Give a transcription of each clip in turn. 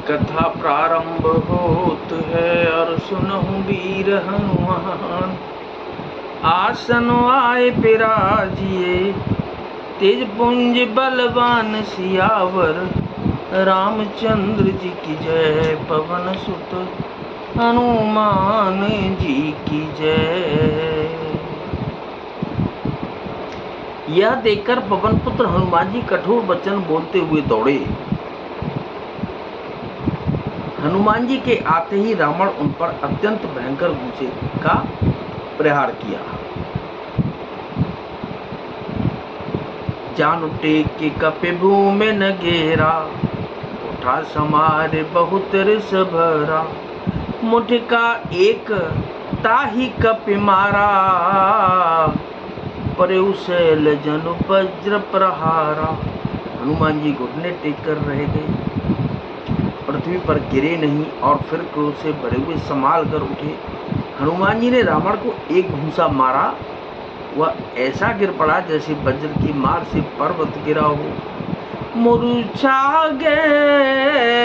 कथा प्रारंभ होत है और सुनहु वीर हनुमान। आसन आए पिराजिए तेज पुंज बलवान सियावर। रामचंद्र जी की जय पवन सुत हनुमान जी की जय। यह देखकर पवन पुत्र हनुमान जी कठोर वचन बोलते हुए दौड़े। हनुमान जी के आते ही रावण उन पर अत्यंत भयंकर गुस्से का प्रहार किया। जान टेक के कपि भूमि न घेरा, उठा समारे बहुत रिस भरा। मुठ का एक ताही कपि मारा, परे शैल जनु वज्र प्रहारा। हनुमान जी घुटने टेक कर रह गए, पृथ्वी पर गिरे नहीं और फिर क्रोध से भरे हुए संभाल कर उठे। हनुमान जी ने रावण को एक घूंसा मारा, वह ऐसा गिर पड़ा जैसे वज्र की मार से पर्वत गिरा हो। मूर्छा गए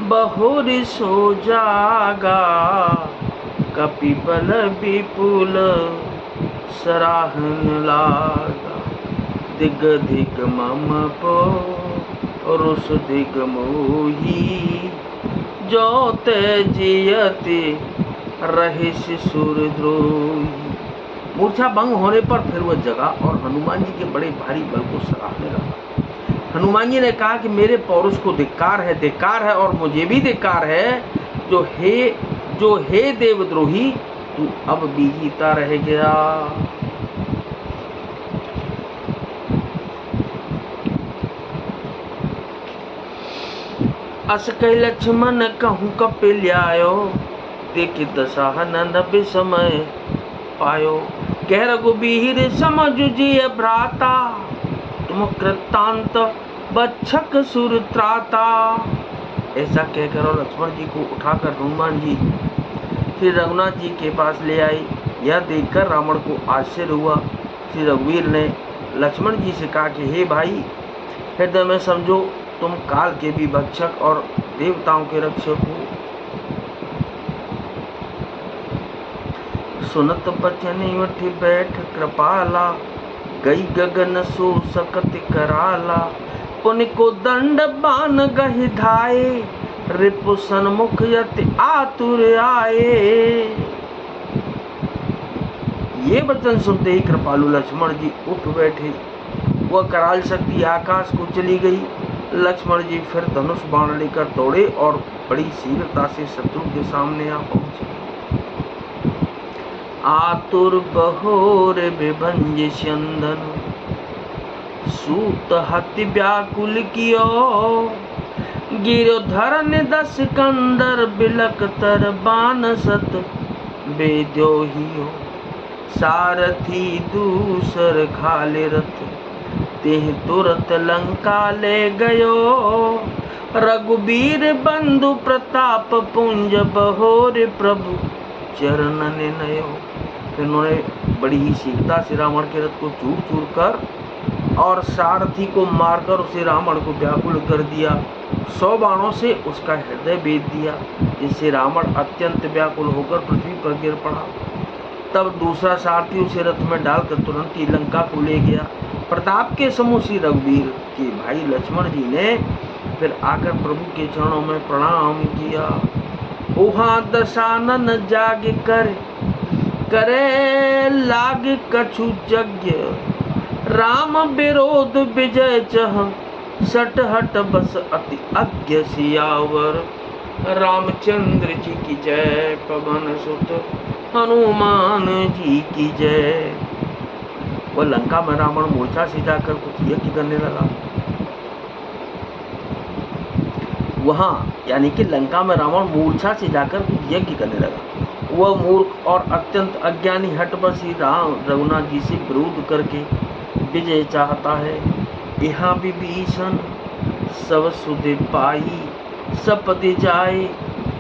बहुर सो जागा, कपि बल विपुल सराहन लागा। दिग दिग मम पो रुष दिग मोही, जो जियति रहिस सुरद्रोही। मूर्छा भंग होने पर फिर वह जगा और हनुमान जी के बड़े भारी बल को सराहने लगा। हनुमान जी ने कहा कि मेरे पौरुष को धिक्कार है और मुझे भी धिक्कार है, जो हे देवद्रोही, तू अब भी जीता रह गया। अस कहि लक्ष्मण कहूँ कपि ल्यायो, देखि दशहनन विस्मय पायो। कह रघुबीर समझुजिय भ्राता, तुम कृतांत बच्छक सुर त्राता। ऐसा कहकर और लक्ष्मण जी को उठाकर हनुमान जी श्री रघुनाथ जी के पास ले आई। यह देखकर रावण को आश्चर्य हुआ। श्री रघुवीर ने लक्ष्मण जी से कहा कि हे भाई, हृदय में समझो तुम काल के भी भक्षक और देवताओं के रक्षक हो। सुनत बचन उठ बैठ कृपाला, गई गगन सो सकत कराला। पुनि को दंड बान गहि धाये, रिपु सन्मुख यति आतुर आए। ये वचन सुनते ही कृपालु लक्ष्मण जी उठ बैठे। वह कराल शक्ति आकाश को चली गई। लक्ष्मण जी फिर धनुष बाण लेकर दौड़े और बड़ी शीघ्रता से शत्रु के सामने आ पहुंचे। आतुर बहोर विभंज चंदन, सूत हति व्याकुल कियो। गिरोधर ने 10 कंदर, बिलक तर बान सत बेद्योहियो। सारथी दूसर खाले रथ, तेह तुरत लंका ले गयो। रघुबीर बंधु प्रताप पुंज, बहोर प्रभु चरण नयो। फिर उन्होंने बड़ी ही शीघ्रता से रावण के रथ को चूर चूर कर और सारथी को मारकर उसे रावण को व्याकुल कर दिया। 100 बाणों से उसका हृदय भेद दिया, जिससे रावण अत्यंत व्याकुल होकर पृथ्वी पर गिर पड़ा। तब दूसरा सारथी उसे रथ में डालकर तुरंत ही लंका को ले गया। प्रताप के समूह श्री रघुवीर के भाई लक्ष्मण जी ने फिर आकर प्रभु के चरणों में प्रणाम किया। उहाँ दशानन जाग करे लाग कछु यज्ञ। राम विरोध विजय चह, सट हट बस अति अज्ञ सियावर। रामचंद्र जी की जय पवन सुत हनुमान जी की जय। वह लंका में रावण मूर्छा से जाकर कुछ यज्ञ करने लगा। वहां यानी कि लंका में रावण मूर्छा से जाकर कुछ यज्ञ करने लगा। वह मूर्ख और अत्यंत अज्ञानी हठबसी राम रघुनाथ जी से विरोध करके विजय चाहता है। यहाँ विभीषण सब सुधि पाई, सपति जाए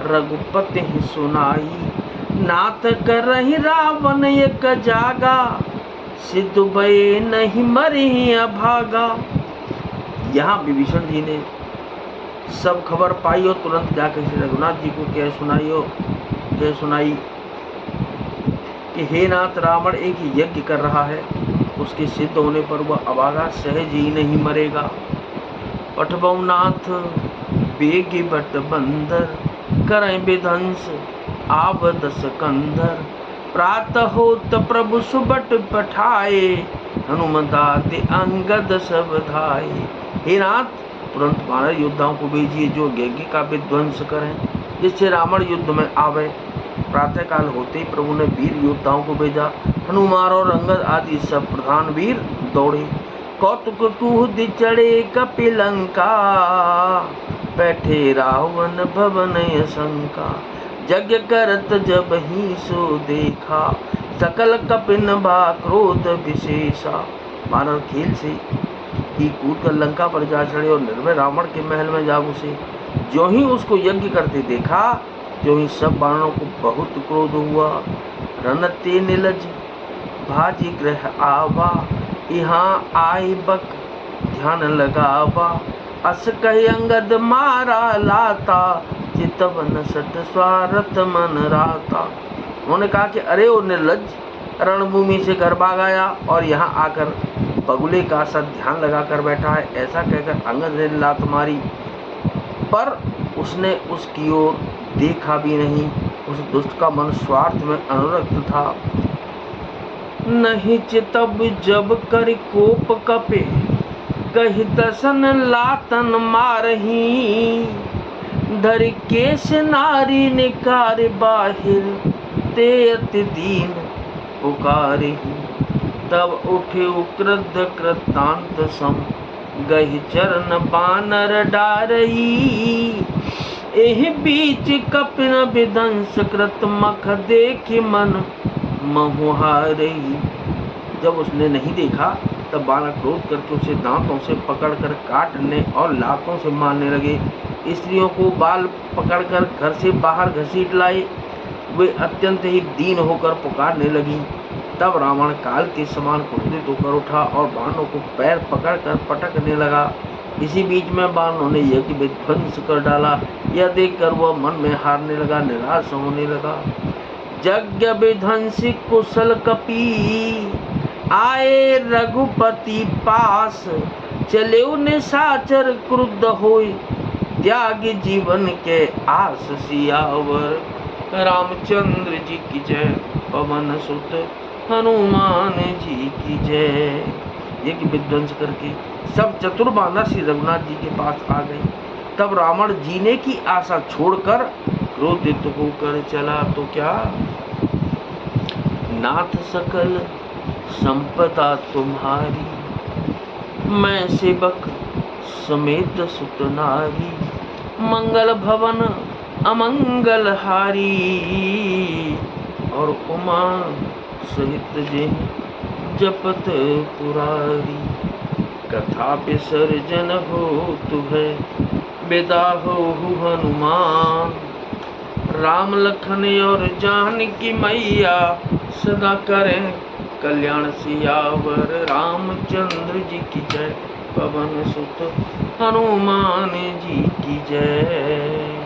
रघुपति सुनाई। नाथ करहि रावण एक जागा, सिद्ध भय नहीं मरि अभागा। यहाँ विभीषण जी ने सब खबर पाई और तुरंत जाकर श्री रघुनाथ जी को कह सुनाई कि हे नाथ, रावण एक यज्ञ कर रहा है, उसके सिद्ध होने पर वह अभागा सहज ही नहीं मरेगा। पठबऊ नाथ बेगी बट बंदर, करें विध्वंस आव दस कंधर। प्रातः होत प्रभु सुबट पठाए, हनुमदाते अंगद सब धाये। हे नाथ, तुरंत वानर योद्धाओं को भेजिए जो यज्ञ का विध्वंस करें, जिससे रावण युद्ध में आवे। प्रातः काल होते ही प्रभु ने वीर योद्धाओं को भेजा। हनुमान और अंगद आदि सब प्रधान वीर दौड़े। कौतुक कूद चढ़े कपिलंका, बैठे रावण भवन शंका। यज्ञ करत जब ही सो देखा, सकल कपिन बा क्रोध विशेषा। वानर खेल से ही कूद कर लंका पर जा चढ़े और निर्भय रावण के महल में जा घुसे। जो ही उसको यज्ञ करते देखा, जो ही सब वानरों को बहुत क्रोध हुआ। रनते नीलज भाजी ग्रह आवा, यहाँ आई बक ध्यान लगावा। अस कही अंगद मारा लाता, चितवन सट स्वारथ मन राता। उन्होंने कहा कि अरे ओ निर्लज, रणभूमि से घर भाग आया और यहाँ आकर बगुले का सा ध्यान लगाकर बैठा है। ऐसा कहकर अंगद ने लात मारी, पर उसने उसकी ओर देखा भी नहीं। उस दुष्ट का मन स्वार्थ में अनुरक्त था। नहीं चितब जब कर कोप कपे, कही दसन लातन मारही। धर केश नारी निकार बाहिर, ते अति दीन पुकारही। तब उठे उक्रुद्ध कृतांत सम, गहि चरण बानर डारही। एहि बीच कपिन विध्वंस कृत, मख देखि मन महुहारही। जब उसने नहीं देखा तब बानर क्रोध करके उसे दांतों से पकड़कर काटने और लातों से मारने लगे। स्त्रियों को बाल पकड़कर घर से बाहर घसीट लाए। वे अत्यंत ही दीन होकर पुकारने लगी। तब रावण काल के समान क्रोधित होकर उठा और बाणों को पैर पकड़कर पटकने लगा। इसी बीच में बाणों ने यज्ञ विध्वंस कर डाला। यह देखकर वह मन में हारने लगा, निराश होने लगा। यज्ञ विध्वंसी कुशल कपी, आए रघुपति पास। चले निशाचर क्रुद्ध होय, त्याग जीवन के आस। सियावर रामचंद्र जी की जय, पवन सुत हनुमान जी की जय। यज्ञ विध्वंस करके सब चतुर बानर श्री रघुनाथ जी के पास आ गए। तब रावण जीने की आशा छोड़कर क्रोधित होकर चला तो क्या। नाथ सकल संपदा तुम्हारी, मैं सेवक समेत सुत नारी। मंगल भवन अमंगल हारी, और उमा सहित जिन जपत पुरारी। कथा विसर्जन हो तुहे, विदा हो हनुमान। राम लखन और जानकी मैया, सदा करें कल्याण सियावर। रामचंद्र जी की जय, पवन सुत हनुमान जी की जय।